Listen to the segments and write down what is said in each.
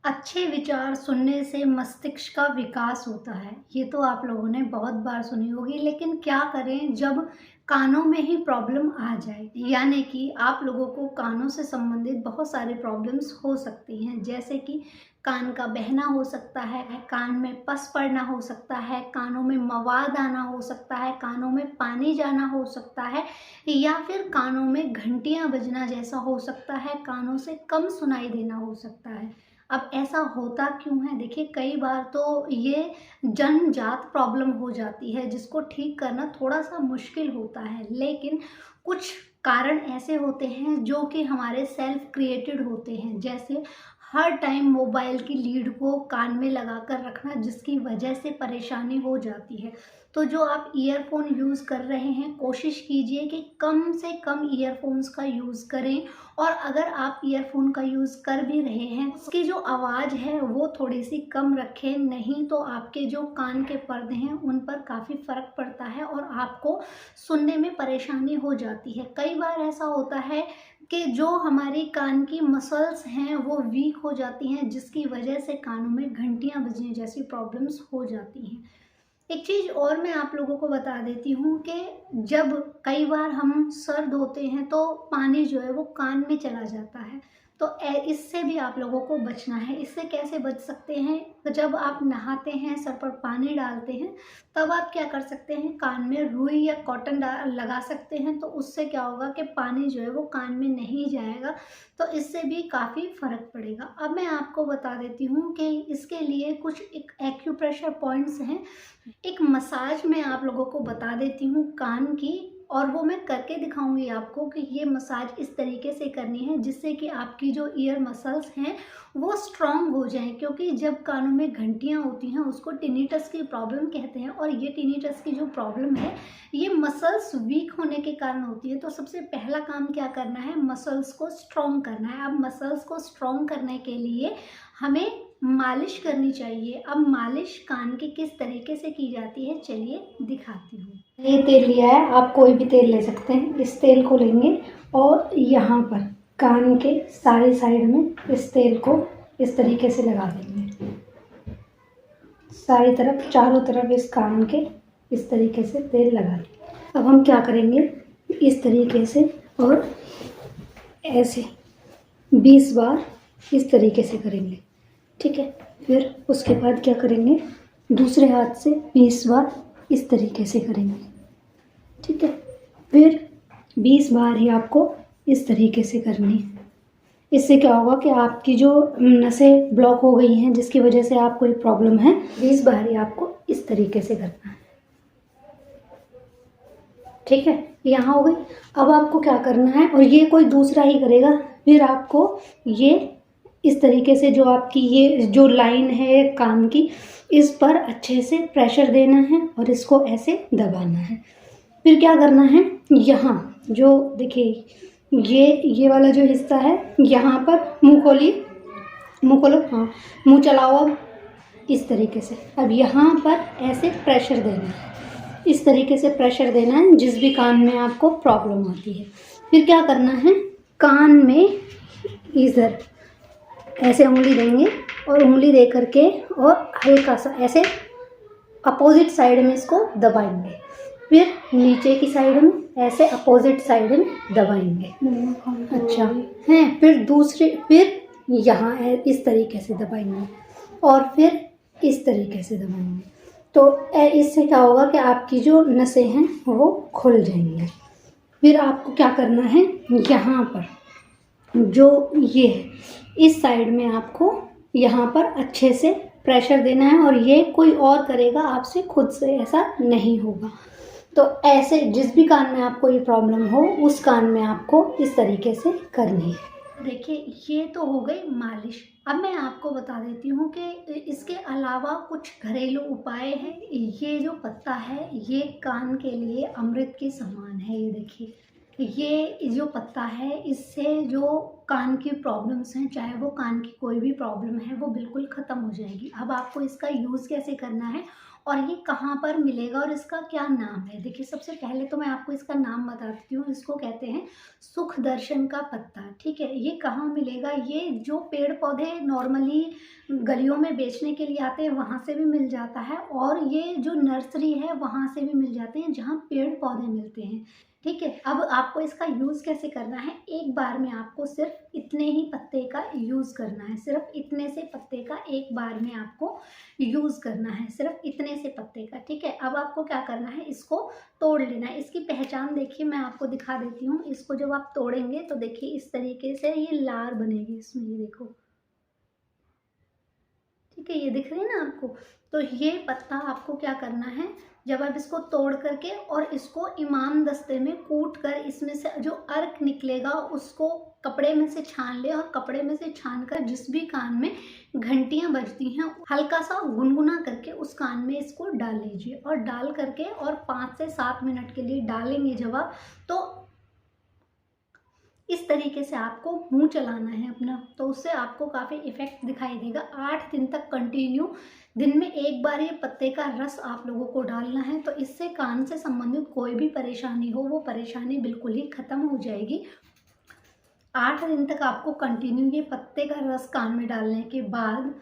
अच्छे विचार सुनने से मस्तिष्क का विकास होता है। ये तो आप लोगों ने बहुत बार सुनी होगी, लेकिन क्या करें जब कानों में ही प्रॉब्लम आ जाए। यानी कि आप लोगों को कानों से संबंधित बहुत सारी प्रॉब्लम्स हो सकती हैं, जैसे कि कान का बहना हो सकता है, कान में पस पड़ना हो सकता है, कानों में मवाद आना हो सकता है, कानों में पानी जाना हो सकता है, या फिर कानों में घंटियां बजना जैसा हो सकता है, कानों से कम सुनाई देना हो सकता है। अब ऐसा होता क्यों है? देखिए, कई बार तो ये जन्मजात प्रॉब्लम हो जाती है जिसको ठीक करना थोड़ा सा मुश्किल होता है, लेकिन कुछ कारण ऐसे होते हैं जो कि हमारे सेल्फ क्रिएटेड होते हैं। जैसे हर टाइम मोबाइल की लीड को कान में लगा कर रखना, जिसकी वजह से परेशानी हो जाती है। तो जो आप ईयरफोन यूज़ कर रहे हैं, कोशिश कीजिए कि कम से कम ईयरफोन्स का यूज़ करें। और अगर आप ईयरफोन का यूज़ कर भी रहे हैं, उसकी जो आवाज़ है वो थोड़ी सी कम रखें, नहीं तो आपके जो कान के पर्दे हैं उन पर काफ़ी फ़र्क पड़ता है और आपको सुनने में परेशानी हो जाती है। कई बार ऐसा होता है कि जो हमारी कान की मसल्स हैं वो वीक हो जाती हैं, जिसकी वजह से कानों में घंटियाँ बजने जैसी प्रॉब्लम्स हो जाती हैं। एक चीज़ और मैं आप लोगों को बता देती हूँ कि जब कई बार हम सर धोते हैं तो पानी जो है वो कान में चला जाता है। तो इससे भी आप लोगों को बचना है। इससे कैसे बच सकते हैं? तो जब आप नहाते हैं, सर पर पानी डालते हैं, तब आप क्या कर सकते हैं, कान में रुई या कॉटन लगा सकते हैं। तो उससे क्या होगा कि पानी जो है वो कान में नहीं जाएगा, तो इससे भी काफ़ी फ़र्क पड़ेगा। अब मैं आपको बता देती हूँ कि इसके लिए कुछ एक एक्यूप्रेशर पॉइंट्स हैं। एक मसाज मैं आप लोगों को बता देती हूँ कान की, और वो मैं करके दिखाऊंगी आपको कि ये मसाज इस तरीके से करनी है जिससे कि आपकी जो ईयर मसल्स हैं वो स्ट्रांग हो जाएं। क्योंकि जब कानों में घंटियाँ होती हैं उसको टिनिटस की प्रॉब्लम कहते हैं, और ये टिनिटस की जो प्रॉब्लम है ये मसल्स वीक होने के कारण होती है। तो सबसे पहला काम क्या करना है, मसल्स को स्ट्रांग करना है। अब मसल्स को स्ट्रांग करने के लिए हमें मालिश करनी चाहिए। अब मालिश कान की किस तरीके से की जाती है, चलिए दिखाती हूँ। ये तेल लिया है, आप कोई भी तेल ले सकते हैं। इस तेल को लेंगे और यहाँ पर कान के सारी साइड में इस तेल को इस तरीके से लगा देंगे, सारी तरफ, चारों तरफ इस कान के इस तरीके से तेल लगा देंगे। अब हम क्या करेंगे, इस तरीके से और ऐसे 20 बार इस तरीके से करेंगे, ठीक है। फिर उसके बाद क्या करेंगे, दूसरे हाथ से 20 बार इस तरीके से करेंगे, ठीक है। फिर 20 बार ही आपको इस तरीके से करनी है। इससे क्या होगा कि आपकी जो नसें ब्लॉक हो गई हैं जिसकी वजह से आपको एक प्रॉब्लम है, 20 बार ही आपको इस तरीके से करना है, ठीक है। यहाँ हो गई। अब आपको क्या करना है, और ये कोई दूसरा ही करेगा, फिर आपको ये इस तरीके से जो आपकी ये जो लाइन है कान की, इस पर अच्छे से प्रेशर देना है और इसको ऐसे दबाना है। फिर क्या करना है, यहाँ जो देखिए ये वाला जो हिस्सा है, यहाँ पर मुंह खोलिए, मुंह खोलो, हाँ मुंह चलाओ। अब इस तरीके से अब यहाँ पर ऐसे प्रेशर देना है, इस तरीके से प्रेशर देना है जिस भी कान में आपको प्रॉब्लम होती है। फिर क्या करना है, कान में इधर ऐसे उंगली देंगे और उंगली दे करके और हल्का सा ऐसे अपोजिट साइड में इसको दबाएंगे। फिर नीचे की साइड में ऐसे अपोजिट साइड में दबाएंगे। अच्छा है। फिर यहाँ इस तरीके से दबाएंगे और फिर इस तरीके से दबाएंगे। तो इससे क्या होगा कि आपकी जो नसें हैं वो खुल जाएंगी। फिर आपको क्या करना है, यहाँ पर जो ये है इस साइड में आपको यहाँ पर अच्छे से प्रेशर देना है, और ये कोई और करेगा, आपसे खुद से ऐसा नहीं होगा। तो ऐसे जिस भी कान में आपको ये प्रॉब्लम हो उस कान में आपको इस तरीके से करनी है। देखिए, ये तो हो गई मालिश। अब मैं आपको बता देती हूँ कि इसके अलावा कुछ घरेलू उपाय हैं। ये जो पत्ता है ये कान के लिए अमृत के समान है। ये देखिए, ये जो पत्ता है इससे जो कान की प्रॉब्लम्स हैं, चाहे वो कान की कोई भी प्रॉब्लम है, वो बिल्कुल ख़त्म हो जाएगी। अब आपको इसका यूज़ कैसे करना है और ये कहाँ पर मिलेगा और इसका क्या नाम है। देखिए, सबसे पहले तो मैं आपको इसका नाम बता देती हूँ। इसको कहते हैं सुख दर्शन का पत्ता, ठीक है। ये कहाँ मिलेगा, ये जो पेड़ पौधे नॉर्मली गलियों में बेचने के लिए आते हैं वहाँ से भी मिल जाता है, और ये जो नर्सरी है वहाँ से भी मिल जाते हैं जहाँ पेड़ पौधे मिलते हैं, ठीक है। अब आपको इसका यूज़ कैसे करना है, एक बार में आपको सिर्फ इतने ही पत्ते का यूज़ करना है, सिर्फ इतने से पत्ते का एक बार में आपको यूज़ करना है, सिर्फ इतने से पत्ते का, ठीक है। अब आपको क्या करना है, इसको तोड़ लेना है। इसकी पहचान देखिए, मैं आपको दिखा देती हूँ। इसको जब आप तोड़ेंगे तो देखिए इस तरीके से ये लार बनेगी इसमें, ये देखो, ठीक है, ये दिख रही है ना आपको। तो ये पत्ता आपको क्या करना है, जब आप इसको तोड़ करके और इसको इमाम दस्ते में कूट कर इसमें से जो अर्क निकलेगा उसको कपड़े में से छान ले, और कपड़े में से छान कर जिस भी कान में घंटियां बजती हैं हल्का सा गुनगुना करके उस कान में इसको डाल लीजिए, और डाल करके और 5 से 7 मिनट के लिए डालेंगे जब आप, तो इस तरीके से आपको मुंह चलाना है अपना, तो उससे आपको काफ़ी इफेक्ट दिखाई देगा। 8 दिन तक कंटिन्यू दिन में एक बार ये पत्ते का रस आप लोगों को डालना है, तो इससे कान से संबंधित कोई भी परेशानी हो वो परेशानी बिल्कुल ही खत्म हो जाएगी। 8 दिन तक आपको कंटिन्यू ये पत्ते का रस कान में डालने के बाद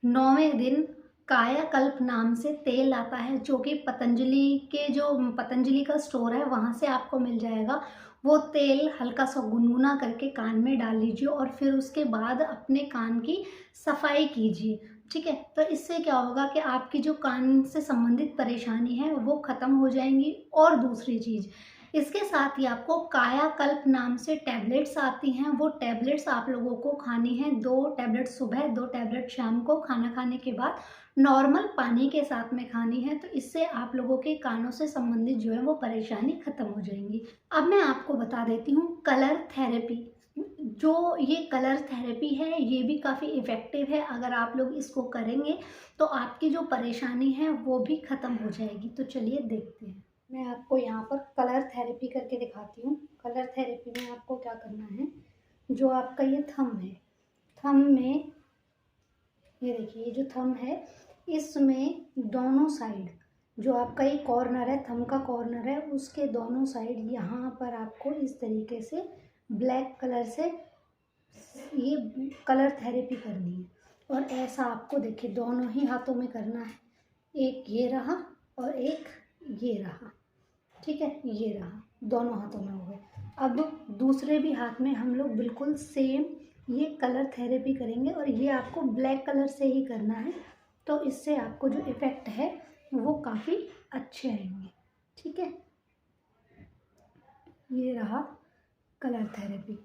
9वें दिन कायाकल्प नाम से तेल आता है, जो कि पतंजलि का स्टोर है वहाँ से आपको मिल जाएगा। वो तेल हल्का सा गुनगुना करके कान में डाल लीजिए, और फिर उसके बाद अपने कान की सफाई कीजिए, ठीक है। तो इससे क्या होगा कि आपकी जो कान से संबंधित परेशानी है वो ख़त्म हो जाएंगी। और दूसरी चीज़, इसके साथ ही आपको कायाकल्प नाम से टैबलेट्स आती हैं, वो टैबलेट्स आप लोगों को खानी है। 2 टैबलेट सुबह, 2 टैबलेट शाम को खाना खाने के बाद नॉर्मल पानी के साथ में खानी है। तो इससे आप लोगों के कानों से संबंधित जो है वो परेशानी खत्म हो जाएंगी। अब मैं आपको बता देती हूँ कलर थेरेपी। जो ये कलर थेरेपी है ये भी काफ़ी इफ़ेक्टिव है। अगर आप लोग इसको करेंगे तो आपकी जो परेशानी है वो भी ख़त्म हो जाएगी। तो चलिए देखते हैं। मैं आपको यहाँ पर कलर थेरेपी करके दिखाती हूँ। कलर थेरेपी में आपको क्या करना है, जो आपका ये थंब है, थंब में ये देखिए, ये जो थंब है इसमें दोनों साइड, जो आपका ये कॉर्नर है, थंब का कॉर्नर है, उसके दोनों साइड यहाँ पर आपको इस तरीके से ब्लैक कलर से ये कलर थेरेपी करनी है। और ऐसा आपको देखिए दोनों ही हाथों में करना है। एक ये रहा और एक ये रहा, ठीक है, ये रहा, दोनों हाथों में हो गए। अब दूसरे भी हाथ में हम लोग बिल्कुल सेम ये कलर थेरेपी करेंगे, और ये आपको ब्लैक कलर से ही करना है। तो इससे आपको जो इफ़ेक्ट है वो काफ़ी अच्छे आएंगे, ठीक है। ये रहा कलर थेरेपी।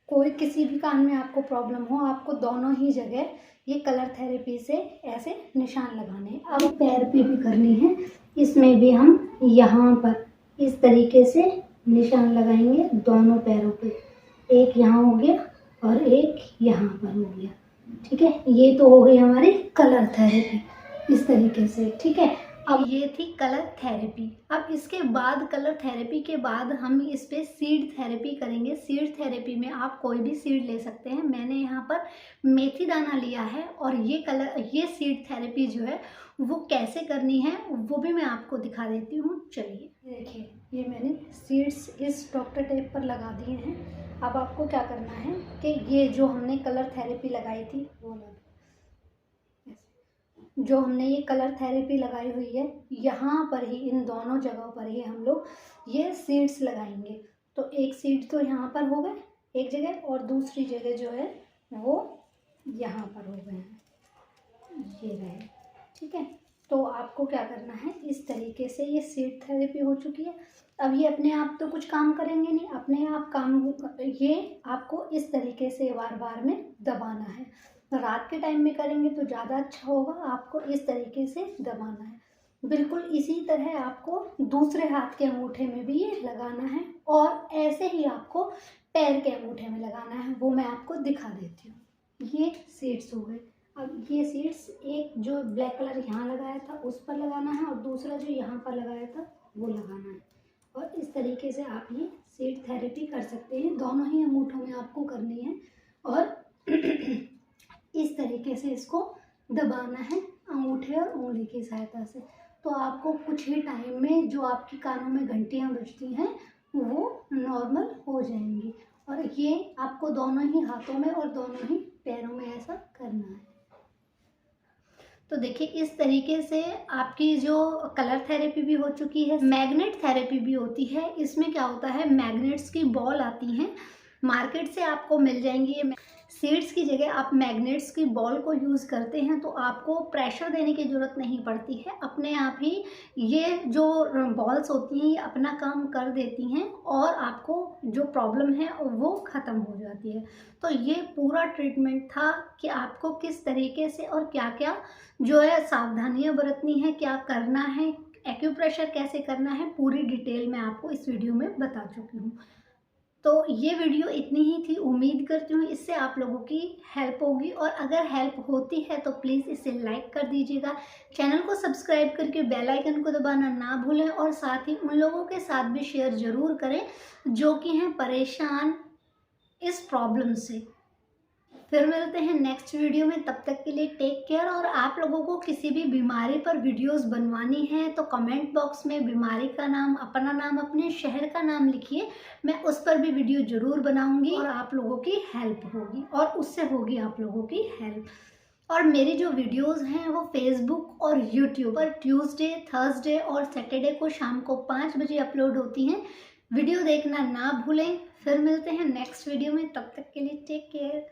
कोई किसी भी कान में आपको प्रॉब्लम हो, आपको दोनों ही जगह ये कलर थेरेपी से ऐसे निशान लगाने हैं। अब पैर पे भी करनी है, इसमें भी हम यहाँ पर इस तरीके से निशान लगाएंगे दोनों पैरों पे। एक यहाँ हो गया और एक यहाँ पर हो गया, ठीक है। ये तो हो गई हमारी कलर थेरेपी इस तरीके से, ठीक है। अब ये थी कलर थेरेपी। अब इसके बाद कलर थेरेपी के बाद हम इस पे सीड थेरेपी करेंगे। सीड थेरेपी में आप कोई भी सीड ले सकते हैं। मैंने यहाँ पर मेथी दाना लिया है, और ये सीड थेरेपी जो है वो कैसे करनी है वो भी मैं आपको दिखा देती हूँ। चलिए देखिए, ये मैंने सीड्स इस डॉक्टर टेप पर लगा दिए हैं। अब आपको क्या करना है कि ये जो हमने कलर थेरेपी लगाई थी वो जो हमने ये कलर थेरेपी लगाई हुई है, यहाँ पर ही इन दोनों जगहों पर ही हम लोग ये सीड्स लगाएंगे। तो एक सीड तो यहाँ पर हो गए एक जगह, और दूसरी जगह जो है वो यहाँ पर हो गए हैं, ये रहे, ठीक है। तो आपको क्या करना है, इस तरीके से ये सीड थेरेपी हो चुकी है। अब ये अपने आप तो कुछ काम करेंगे नहीं, अपने आप काम, ये आपको इस तरीके से बार बार में दबाना है। रात के टाइम में करेंगे तो ज़्यादा अच्छा होगा। आपको इस तरीके से दबाना है। बिल्कुल इसी तरह आपको दूसरे हाथ के अंगूठे में भी ये लगाना है, और ऐसे ही आपको पैर के अंगूठे में लगाना है। वो मैं आपको दिखा देती हूँ। ये सीड्स हो गए। अब ये सीड्स, एक जो ब्लैक कलर यहाँ लगाया था उस पर लगाना है, और दूसरा जो यहाँ पर लगाया था वो लगाना है। और इस तरीके से आप ये सीड थेरेपी कर सकते हैं। दोनों ही अंगूठों में आपको करनी है, और इस तरीके से इसको दबाना है। अंगूठे और उंगली की सहायता से। तो आपको कुछ ही टाइम में जो आपकी कानों में घंटियाँ बजती हैं वो नॉर्मल हो जाएंगी। और ये आपको दोनों ही हाथों में और दोनों ही पैरों में ऐसा करना है। तो देखिए इस तरीके से आपकी जो कलर थेरेपी भी हो चुकी है, मैग्नेट थेरेपी भी होती है। इसमें क्या होता है, मैग्नेट्स की बॉल आती हैं, मार्केट से आपको मिल जाएंगी। ये सीड्स की जगह आप मैग्नेट्स की बॉल को यूज़ करते हैं तो आपको प्रेशर देने की ज़रूरत नहीं पड़ती है। अपने आप ही ये जो बॉल्स होती हैं ये अपना काम कर देती हैं और आपको जो प्रॉब्लम है वो ख़त्म हो जाती है। तो ये पूरा ट्रीटमेंट था कि आपको किस तरीके से और क्या क्या जो है सावधानियां बरतनी है, क्या करना है, एक्यूप्रेशर कैसे करना है, पूरी डिटेल में आपको इस वीडियो में बता चुकी हूँ। तो ये वीडियो इतनी ही थी। उम्मीद करती हूँ इससे आप लोगों की हेल्प होगी, और अगर हेल्प होती है तो प्लीज़ इसे लाइक कर दीजिएगा, चैनल को सब्सक्राइब करके बेल आइकन को दबाना ना भूलें, और साथ ही उन लोगों के साथ भी शेयर ज़रूर करें जो कि हैं परेशान इस प्रॉब्लम से। फिर मिलते हैं नेक्स्ट वीडियो में, तब तक के लिए टेक केयर। और आप लोगों को किसी भी बीमारी पर वीडियोस बनवानी है तो कमेंट बॉक्स में बीमारी का नाम, अपना नाम, अपने शहर का नाम लिखिए, मैं उस पर भी वीडियो ज़रूर बनाऊंगी और आप लोगों की हेल्प होगी और उससे होगी आप लोगों की हेल्प। और मेरी जो वीडियोस हैं वो फेसबुक और यूट्यूब पर ट्यूसडे, थर्सडे और सैटरडे को शाम को 5 बजे अपलोड होती हैं। वीडियो देखना ना भूलें। फिर मिलते हैं नेक्स्ट वीडियो में, तब तक के लिए टेक केयर।